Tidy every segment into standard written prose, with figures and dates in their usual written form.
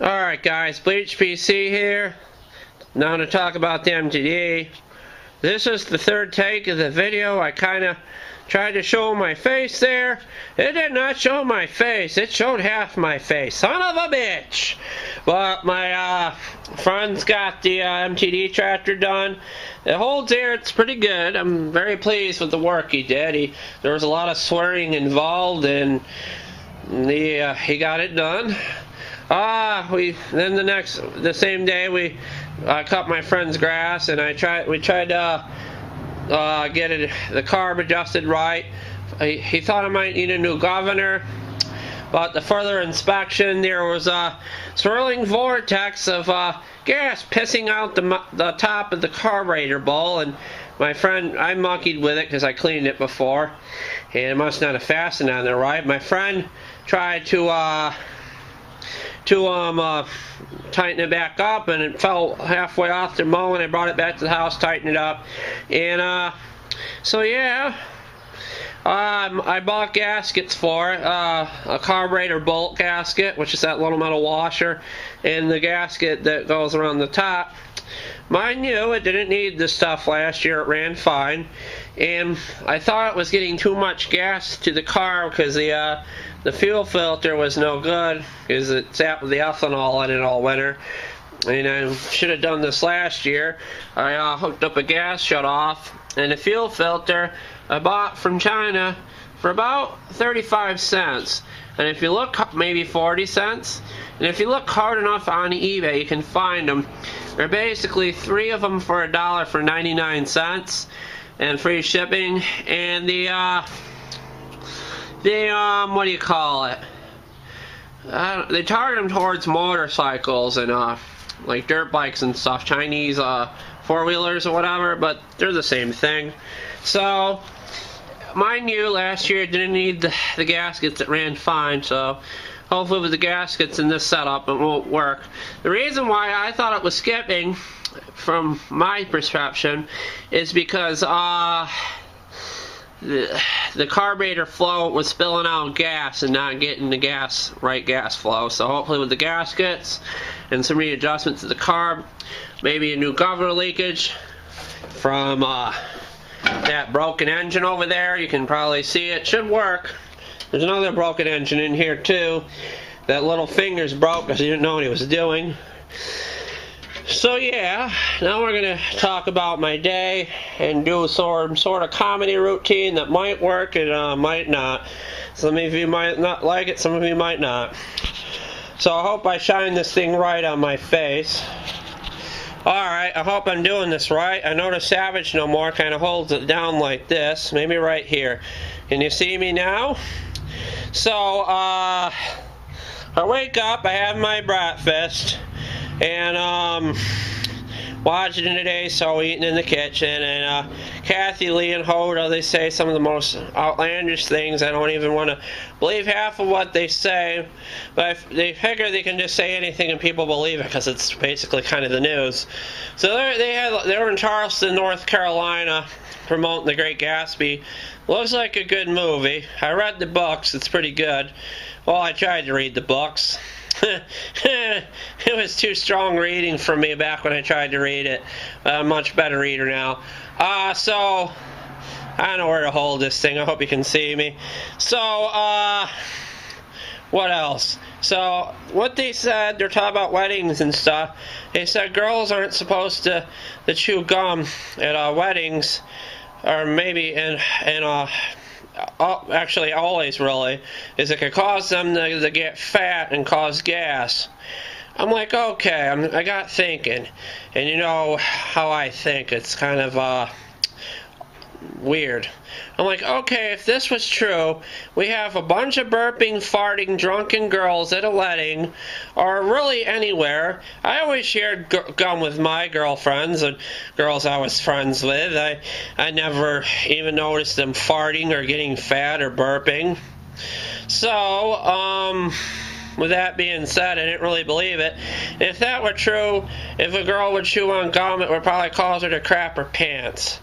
Alright guys, Bleachedpc here. Now to talk about the MTD. This is the third take of the video. I kinda tried to show my face there. It did not show my face. It showed half my face. Son of a bitch! But my friend's got the MTD tractor done. It holds air. It's pretty good. I'm very pleased with the work he did. There was a lot of swearing involved, and he got it done. The same day we cut my friend's grass, and we tried to get the carb adjusted right. He thought I might need a new governor, but the further inspection there was a swirling vortex of gas pissing out the top of the carburetor bowl, and my friend, I monkeyed with it because I cleaned it before, and it must not have fastened on there right. My friend tried to tighten it back up, and it fell halfway off the mow, and I brought it back to the house, tightened it up, and so yeah, I bought gaskets for it, a carburetor bolt gasket, which is that little metal washer, and the gasket that goes around the top. Mind you, it didn't need this stuff last year. It ran fine, and I thought it was getting too much gas to the car because the fuel filter was no good because it sat with the ethanol in it all winter. And I should have done this last year. I hooked up a gas shutoff, and the fuel filter I bought from China for about 35 cents. And if you look, maybe 40 cents. And if you look hard enough on eBay, you can find them. They're basically 3 of them for $1 for 99 cents, and free shipping. And what do you call it? They target them towards motorcycles and like dirt bikes and stuff, Chinese four-wheelers or whatever, but they're the same thing. So, mind you, last year it didn't need the gaskets. It ran fine, so hopefully with the gaskets in this setup it won't work. The reason why I thought it was skipping, from my perception, is because the carburetor flow was spilling out gas and not getting the right gas flow. So hopefully with the gaskets and some readjustments to the carb, maybe a new governor leakage from that broken engine over there. You can probably see it should work. There's another broken engine in here too. That little finger's broke because he didn't know what he was doing. So yeah, now we're going to talk about my day and do some sort of comedy routine that might work and might not. Some of you might not like it, some of you might not. So I hope I shine this thing right on my face. Alright, I hope I'm doing this right. I notice Savage No More kind of holds it down like this, maybe right here. Can you see me now? So, I wake up, I have my breakfast, and watching today, so eating in the kitchen, and Kathy, Lee, and Hoda, they say some of the most outlandish things. I don't even want to believe half of what they say, but they figure they can just say anything and people believe it because it's basically kind of the news. So they were in Charleston, North Carolina, promoting The Great Gatsby. Looks like a good movie. I read the books. It's pretty good. Well, I tried to read the books. It was too strong reading for me back when I tried to read it. I'm a much better reader now. So I don't know where to hold this thing. I hope you can see me. So, what else? So, what they said, they're talking about weddings and stuff. They said girls aren't supposed to chew gum at weddings, or maybe actually always really, is it could cause them to get fat and cause gas. I'm like, okay, I got thinking, and you know how I think, it's kind of weird. I'm like, okay, if this was true, we have a bunch of burping, farting, drunken girls at a wedding, or really anywhere. I always shared gum with my girlfriends and girls I was friends with. I never even noticed them farting or getting fat or burping. So, with that being said, I didn't really believe it. If that were true, if a girl would chew on gum, it would probably cause her to crap her pants.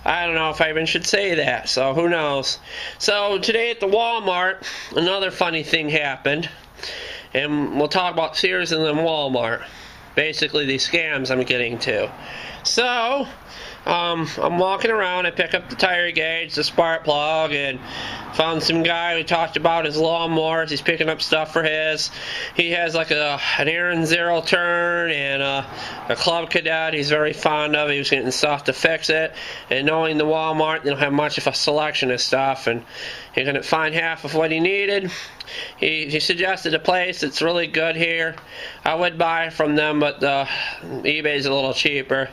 I don't know if I even should say that, so who knows. So today at the Walmart, another funny thing happened. and we'll talk about Sears and then Walmart. Basically, these scams I'm getting to. So, I'm walking around, I pick up the tire gauge, the spark plug, and found some guy who talked about his lawnmowers. He's picking up stuff for his. He has like an Aaron Zero turn and a Club Cadet he's very fond of. He was getting stuff to fix it. And knowing the Walmart, they don't have much of a selection of stuff, and he couldn't find half of what he needed. He suggested a place that's really good here. I would buy from them, but eBay's a little cheaper.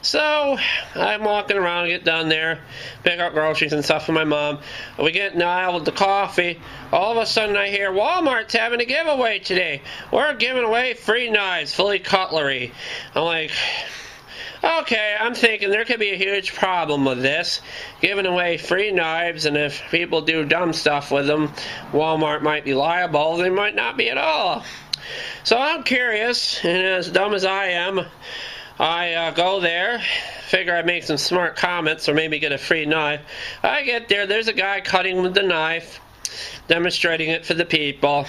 So I'm walking around, get down there, pick up groceries and stuff for my mom. We get in the aisle with the coffee. All of a sudden I hear, Walmart's having a giveaway today. We're giving away free knives, fully cutlery. I'm like, okay, I'm thinking there could be a huge problem with this, giving away free knives, and if people do dumb stuff with them, Walmart might be liable. They might not be at all. So I'm curious, and as dumb as I am, I go there, figure I'd make some smart comments or maybe get a free knife. I get there, there's a guy cutting with the knife, demonstrating it for the people.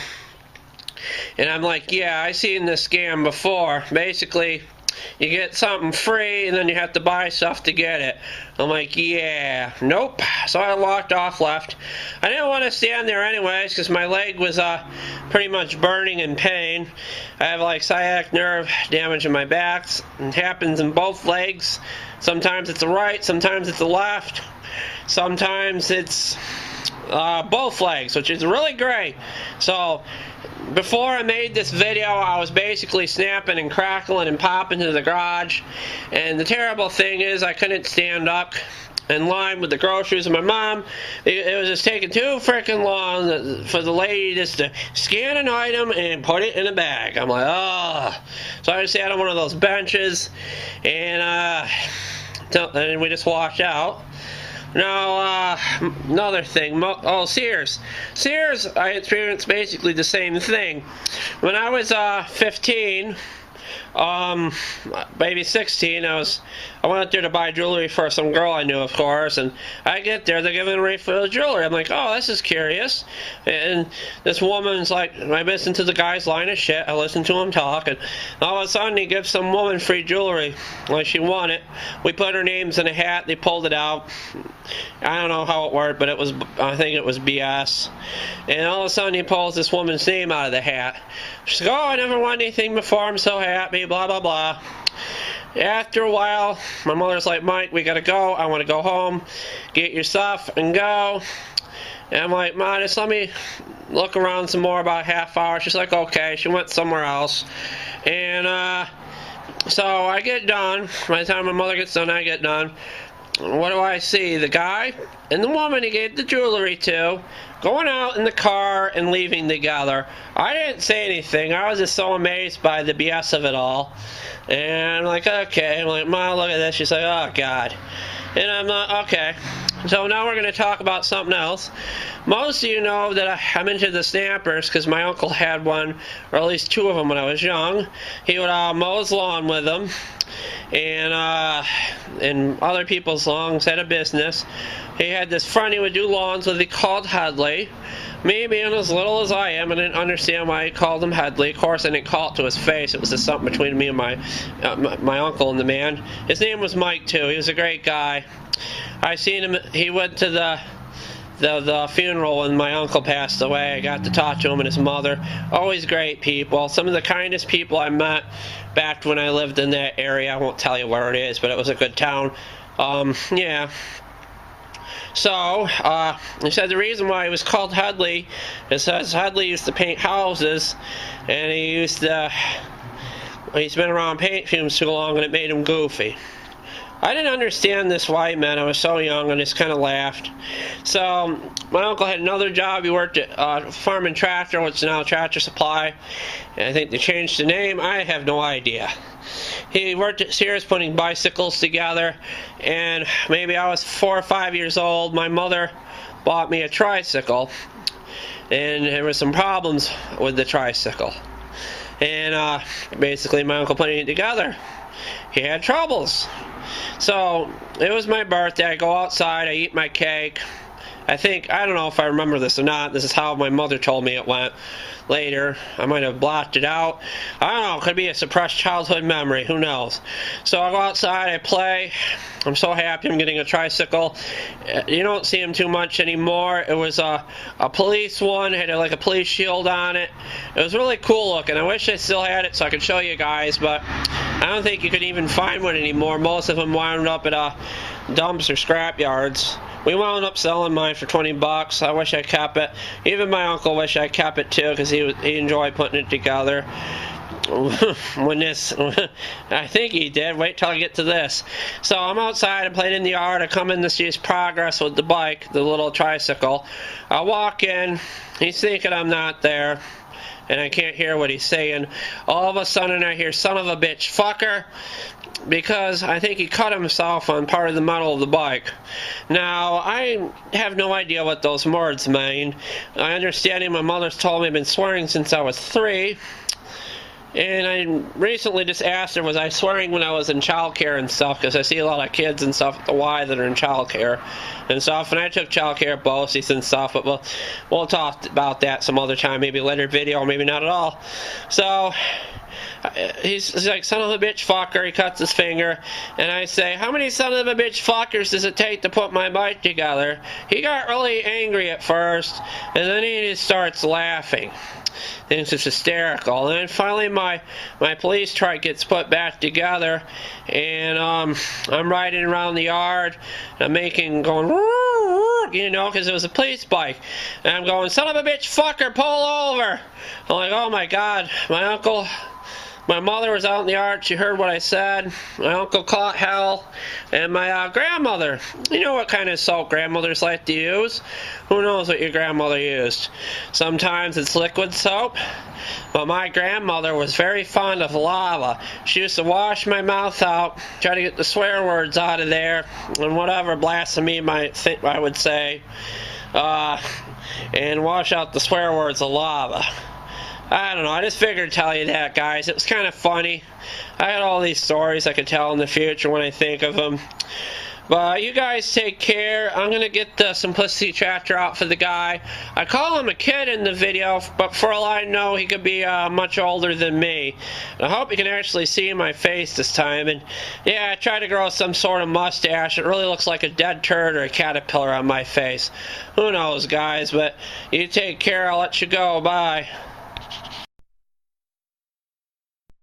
And I'm like, yeah, I've seen this scam before. Basically, you get something free and then you have to buy stuff to get it. I'm like, yeah, nope. So I walked off, left. I didn't want to stand there anyways because my leg was pretty much burning in pain. I have like sciatic nerve damage in my back. It happens in both legs. Sometimes it's the right, sometimes it's the left. Sometimes it's both legs, which is really great. So before I made this video, I was basically snapping and crackling and popping to the garage. And the terrible thing is I couldn't stand up in line with the groceries of my mom. It was just taking too freaking long for the lady just to scan an item and put it in a bag. I'm like, oh. So I just sat on one of those benches and we just walked out. Now, another thing, Sears. Sears, I experienced basically the same thing. When I was 15, maybe 16, I went out there to buy jewelry for some girl I knew, of course, and I get there, they're giving away free jewelry. I'm like, oh, this is curious. And this woman's like, I listened to the guy's line of shit, I listened to him talk, and all of a sudden he gives some woman free jewelry, like she won it. We put her names in a hat, they pulled it out. I don't know how it worked, but I think it was BS. And all of a sudden he pulls this woman's name out of the hat. She's like, oh, I never won anything before, I'm so happy, blah, blah, blah. After a while, my mother's like, Mike, we gotta go. I want to go home, get your stuff, and go. And I'm like, Ma, just let me look around some more, about a half hour. She's like, okay. She went somewhere else. And so I get done. By the time my mother gets done, I get done. What do I see? The guy and the woman he gave the jewelry to going out in the car and leaving together. I didn't say anything. I was just so amazed by the BS of it all. And I'm like, okay. I'm like, Mom, look at this. She's like, oh, God. And I'm like, okay. So now we're going to talk about something else. Most of you know that I'm into the snappers because my uncle had one, or at least two of them when I was young. He would mow his lawn with them. And other people's lawns, had a business. He had this friend he would do lawns with, he called Headley. Me being as little as I am, I didn't understand why he called him Headley. Of course, I didn't call it to his face. It was just something between me and my uncle and the man. His name was Mike, too. He was a great guy. I seen him, he went to the funeral when my uncle passed away. I got to talk to him and his mother. Always great people. Some of the kindest people I met back when I lived in that area. I won't tell you where it is, but it was a good town. Yeah. So, he said the reason why he was called Headley is because Headley used to paint houses, and he's been around paint fumes too long and it made him goofy. I didn't understand this why he meant. I was so young and just kind of laughed. So my uncle had another job. He worked at Farm and Tractor, which is now Tractor Supply. And I think they changed the name. I have no idea. He worked at Sears putting bicycles together. And maybe I was 4 or 5 years old. My mother bought me a tricycle. And there were some problems with the tricycle. And basically my uncle putting it together, he had troubles. So it was my birthday. I go outside, I eat my cake. I don't know if I remember this or not. This is how my mother told me it went. later. I might have blocked it out. I don't know, it could be a suppressed childhood memory, who knows. So I go outside, I play. I'm so happy I'm getting a tricycle. You don't see them too much anymore. It was a police one, it had like a police shield on it. It was really cool looking. I wish I still had it so I could show you guys, but I don't think you could even find one anymore. Most of them wound up at dumps or scrap yards. We wound up selling mine for 20 bucks. I wish I kept it. Even my uncle wished I kept it too, because he enjoyed putting it together. When this, I think he did. Wait till I get to this. So I'm outside, I'm playing in the yard. I come in to see his progress with the bike, the little tricycle. I walk in, he's thinking I'm not there, and I can't hear what he's saying. All of a sudden I hear, son of a bitch, fucker, because I think he cut himself on part of the metal of the bike. Now, I have no idea what those words mean. I understand my mother's told me I've been swearing since I was 3. And I recently just asked her, was I swearing when I was in childcare and stuff, because I see a lot of kids and stuff at the Y that are in childcare and stuff, and I took childcare at BOCES and stuff, but we'll talk about that some other time, maybe later video, or maybe not at all. So he's like, son of a bitch fucker, he cuts his finger, and I say, how many son of a bitch fuckers does it take to put my bike together? He got really angry at first, and then he just starts laughing. It's just hysterical. And then finally my police truck gets put back together, and I'm riding around the yard, and I'm going, you know, because it was a police bike, and I'm going, son of a bitch fucker, pull over. I'm like, oh my god, my mother was out in the yard, she heard what I said, my uncle caught hell, and my grandmother, you know what kind of soap grandmothers like to use? Who knows what your grandmother used? Sometimes it's liquid soap, but my grandmother was very fond of lava. She used to wash my mouth out, try to get the swear words out of there, and whatever blasphemy I would say, and wash out the swear words of lava. I don't know, I just figured to tell you that, guys. It was kind of funny. I had all these stories I could tell in the future when I think of them. But you guys take care. I'm going to get the Simplicity tractor out for the guy. I call him a kid in the video, but for all I know, he could be much older than me. I hope you can actually see my face this time. And yeah, I tried to grow some sort of mustache. It really looks like a dead turd or a caterpillar on my face. Who knows, guys? But you take care. I'll let you go. Bye.